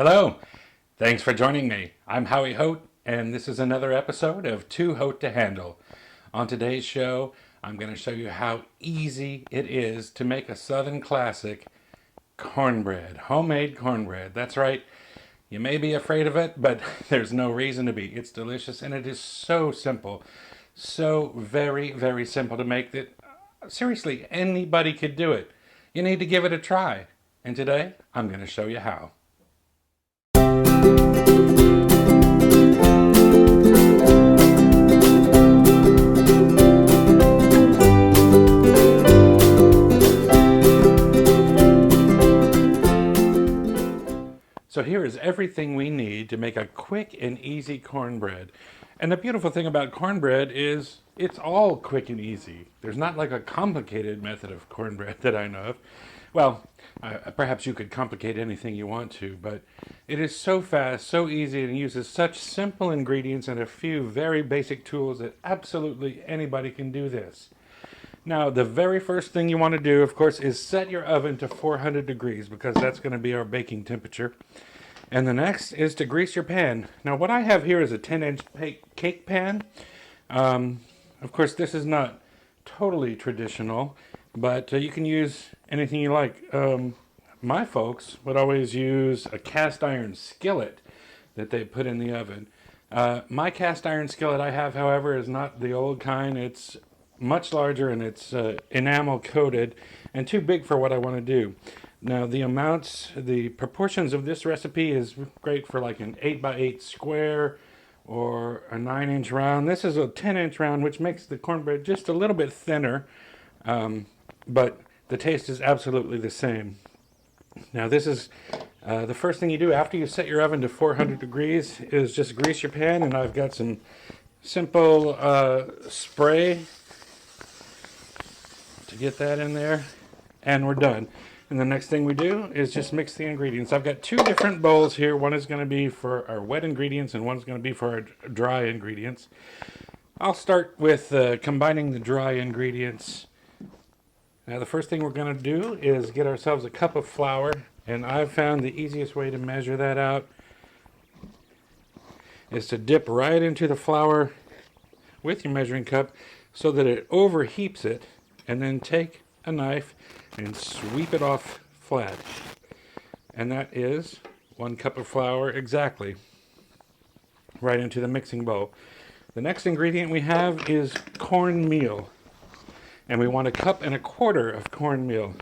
Hello, thanks for joining me. I'm Haute, and this is another episode of Too Haute to Handle. On today's show, I'm going to show you how easy it is to make a Southern classic, cornbread, homemade cornbread. That's right, you may be afraid of it, but there's no reason to be. It's delicious, and it is so simple. So very, very simple to make that, seriously, anybody could do it. You need to give it a try. And today, I'm going to show you how. So here is everything we need to make a quick and easy cornbread. And the beautiful thing about cornbread is it's all quick and easy. There's not like a complicated method of cornbread that I know of. Well, perhaps you could complicate anything you want to, but it is so fast, so easy, and uses such simple ingredients and a few very basic tools that absolutely anybody can do this. Now, the very first thing you want to do, of course, is set your oven to 400 degrees because that's going to be our baking temperature. And the next is to grease your pan. Now, what I have here is a 10-inch cake pan. Of course, this is not totally traditional, but you can use anything you like. My folks would always use a cast iron skillet that they put in the oven. My cast iron skillet I have, however, is not the old kind. It's much larger and it's enamel coated and too big for what I want to do. Now the proportions of this recipe is great for like an 8x8 square or a 9-inch round. This is a 10-inch round, which makes the cornbread just a little bit thinner, but the taste is absolutely the same. Now this is the first thing you do after you set your oven to 400 degrees is just grease your pan, and I've got some simple spray to get that in there, and we're done. And the next thing we do is just mix the ingredients. I've got two different bowls here. One is going to be for our wet ingredients and one's going to be for our dry ingredients. I'll start with combining the dry ingredients. Now the first thing we're going to do is get ourselves a cup of flour, and I've found the easiest way to measure that out is to dip right into the flour with your measuring cup so that it overheats it, and then take a knife and sweep it off flat. And that is 1 cup of flour exactly, right into the mixing bowl. The next ingredient we have is cornmeal, and we want 1 1/4 cups of cornmeal.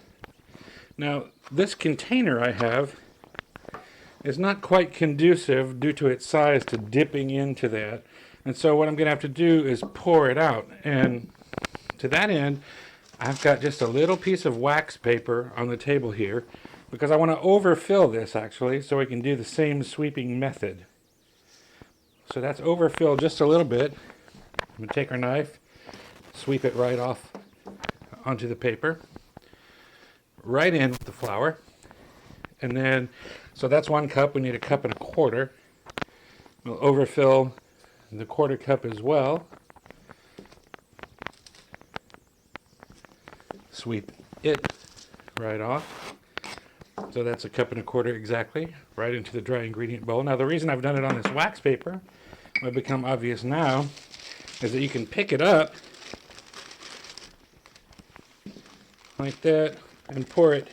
Now this container I have is not quite conducive due to its size to dipping into that, and so what I'm going to have to do is pour it out. And to that end, I've got just a little piece of wax paper on the table here because I want to overfill this actually so we can do the same sweeping method. So that's overfill just a little bit. I'm going to take our knife, sweep it right off onto the paper, right in with the flour, and then, so that's 1 cup, we need 1 1/4 cups. We'll overfill the 1/4 cup as well. Sweep it right off. So that's 1 1/4 cups exactly, right into the dry ingredient bowl. Now the reason I've done it on this wax paper will become obvious now is that you can pick it up like that and pour it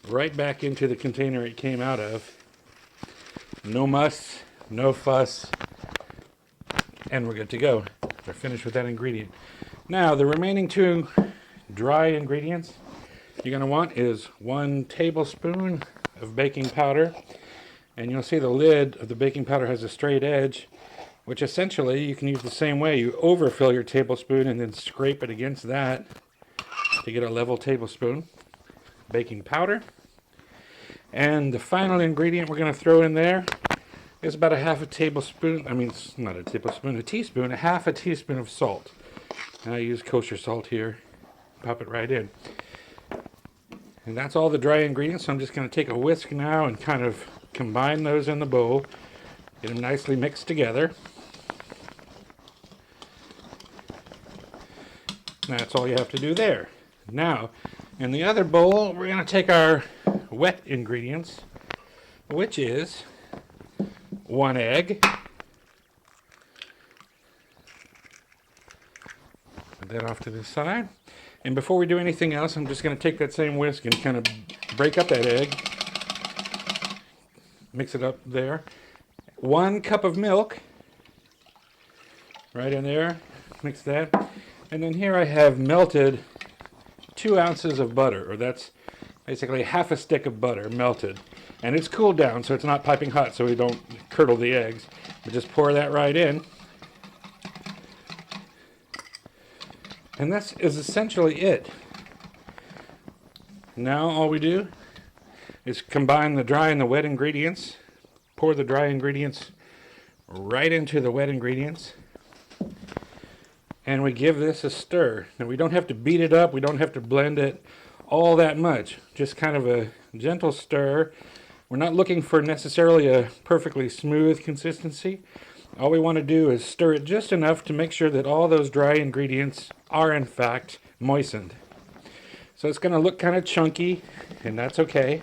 right back into the container it came out of. No muss, no fuss, and we're good to go. We're finished with that ingredient. Now the remaining 2 dry ingredients you're going to want is 1 tablespoon of baking powder, and you'll see the lid of the baking powder has a straight edge, which essentially you can use the same way. You overfill your tablespoon and then scrape it against that to get a level tablespoon baking powder. And the final ingredient we're going to throw in there is about 1/2 tablespoon, I mean it's not a tablespoon, a teaspoon, 1/2 teaspoon of salt. And I use kosher salt here. Pop it right in. And that's all the dry ingredients. So I'm just going to take a whisk now and kind of combine those in the bowl. Get them nicely mixed together. That's all you have to do there. Now, in the other bowl, we're going to take our wet ingredients which is 1 egg. Put that off to the side. And before we do anything else, I'm just going to take that same whisk and kind of break up that egg. Mix it up there. 1 cup of milk. Right in there. Mix that. And then here I have melted 2 ounces of butter, or that's basically half a stick of butter melted. And it's cooled down, so it's not piping hot, so we don't curdle the eggs. But just pour that right in. And that is essentially it. Now all we do is combine the dry and the wet ingredients. Pour the dry ingredients right into the wet ingredients. And we give this a stir. Now we don't have to beat it up. We don't have to blend it all that much. Just kind of a gentle stir. We're not looking for necessarily a perfectly smooth consistency. All we want to do is stir it just enough to make sure that all those dry ingredients are in fact moistened. So it's going to look kind of chunky, and that's okay.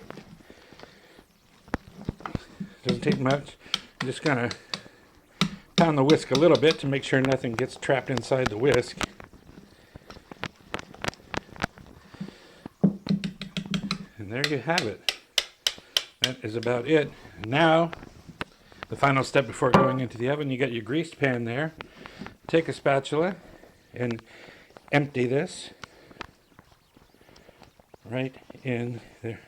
Doesn't take much. I'm just going to pound the whisk a little bit to make sure nothing gets trapped inside the whisk. And there you have it. That is about it. Now, the final step before going into the oven, you got your greased pan there. Take a spatula and empty this right in there.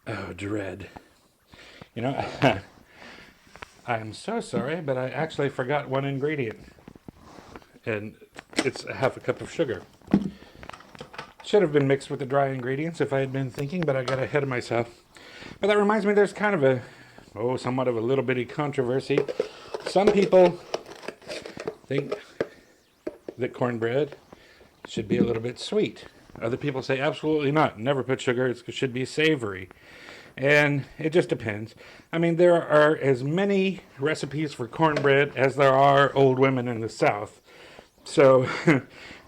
Oh, dread. You know, I'm so sorry, but I actually forgot one ingredient. And it's a half a cup of sugar. Should have been mixed with the dry ingredients if I had been thinking, but I got ahead of myself. But that reminds me, there's kind of somewhat of a little bitty controversy. Some people think that cornbread should be a little bit sweet. Other people say absolutely not. Never put sugar. It should be savory. And it just depends. I mean, there are as many recipes for cornbread as there are old women in the South. So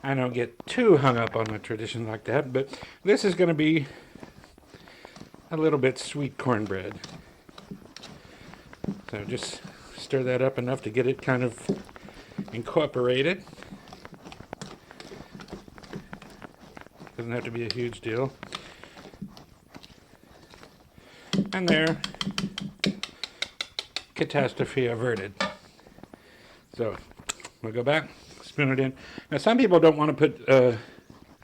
I don't get too hung up on a tradition like that. But this is going to be a little bit sweet cornbread. So just stir that up enough to get it kind of incorporated. Doesn't have to be a huge deal. And there, catastrophe averted. So we'll go back, spoon it in. Now some people don't want to put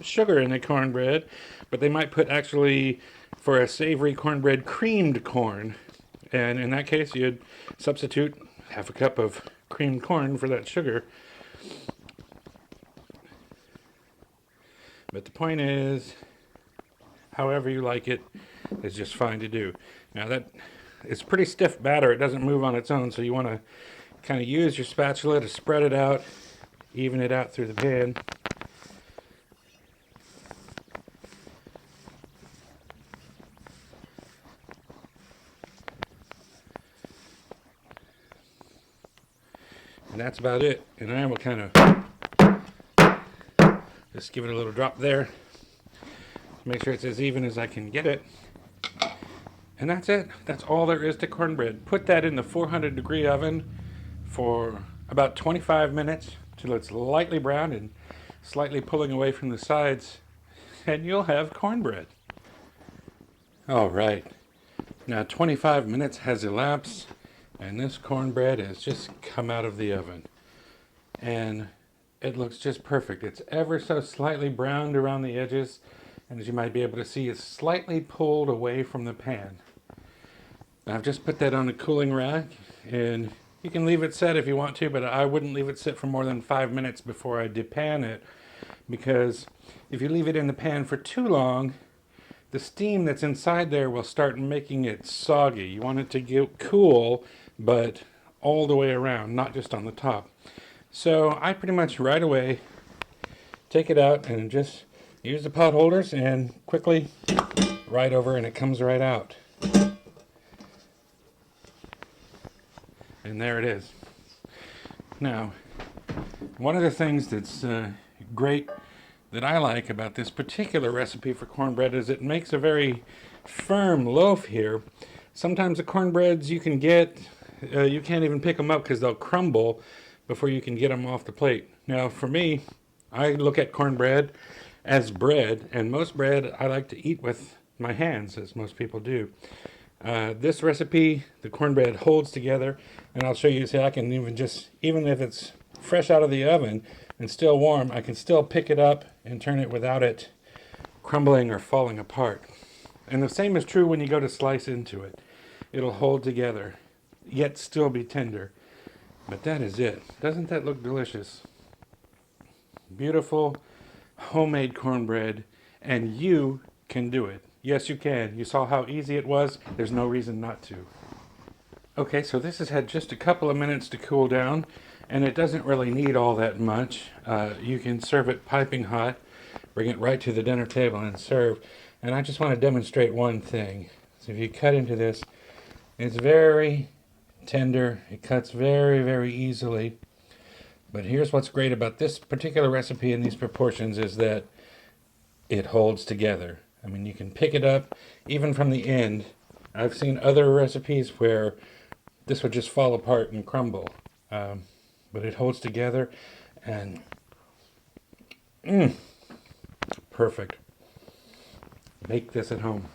sugar in the cornbread, but they might put actually, for a savory cornbread, creamed corn. And in that case, you'd substitute half a cup of creamed corn for that sugar. But the point is, however you like it is just fine to do. Now that it's pretty stiff batter, it doesn't move on its own, so you want to kind of use your spatula to spread it out, even it out through the pan. And that's about it. And I will kind of just give it a little drop there. Make sure it's as even as I can get it. And that's it. That's all there is to cornbread. Put that in the 400-degree oven for about 25 minutes till it's lightly brown and slightly pulling away from the sides, and you'll have cornbread. All right. Now 25 minutes has elapsed, and this cornbread has just come out of the oven. And it looks just perfect. It's ever so slightly browned around the edges, and as you might be able to see, it's slightly pulled away from the pan. Now, I've just put that on a cooling rack, and you can leave it set if you want to, but I wouldn't leave it sit for more than 5 minutes before I depan it, because if you leave it in the pan for too long, the steam that's inside there will start making it soggy. You want it to get cool, but all the way around, not just on the top. So I pretty much right away take it out and just use the pot holders and quickly right over, and it comes right out. And there it is. Now, one of the things that's great that I like about this particular recipe for cornbread is it makes a very firm loaf here, Sometimes the cornbreads you can get, you can't even pick them up because they'll crumble before you can get them off the plate. Now for me, I look at cornbread as bread, and most bread I like to eat with my hands, as most people do. This recipe, the cornbread holds together, and I'll show you. See, I can even if it's fresh out of the oven and still warm, I can still pick it up and turn it without it crumbling or falling apart. And the same is true when you go to slice into it. It'll hold together, yet still be tender. But that is it. Doesn't that look delicious? Beautiful homemade cornbread, and you can do it. Yes, you can. You saw how easy it was. There's no reason not to. Okay, so this has had just a couple of minutes to cool down, and it doesn't really need all that much. You can serve it piping hot, bring it right to the dinner table and serve. And I just want to demonstrate one thing. So if you cut into this, it's very tender. It cuts very, very easily. But here's what's great about this particular recipe in these proportions is that it holds together. I mean, you can pick it up even from the end. I've seen other recipes where this would just fall apart and crumble. But it holds together and perfect. Make this at home.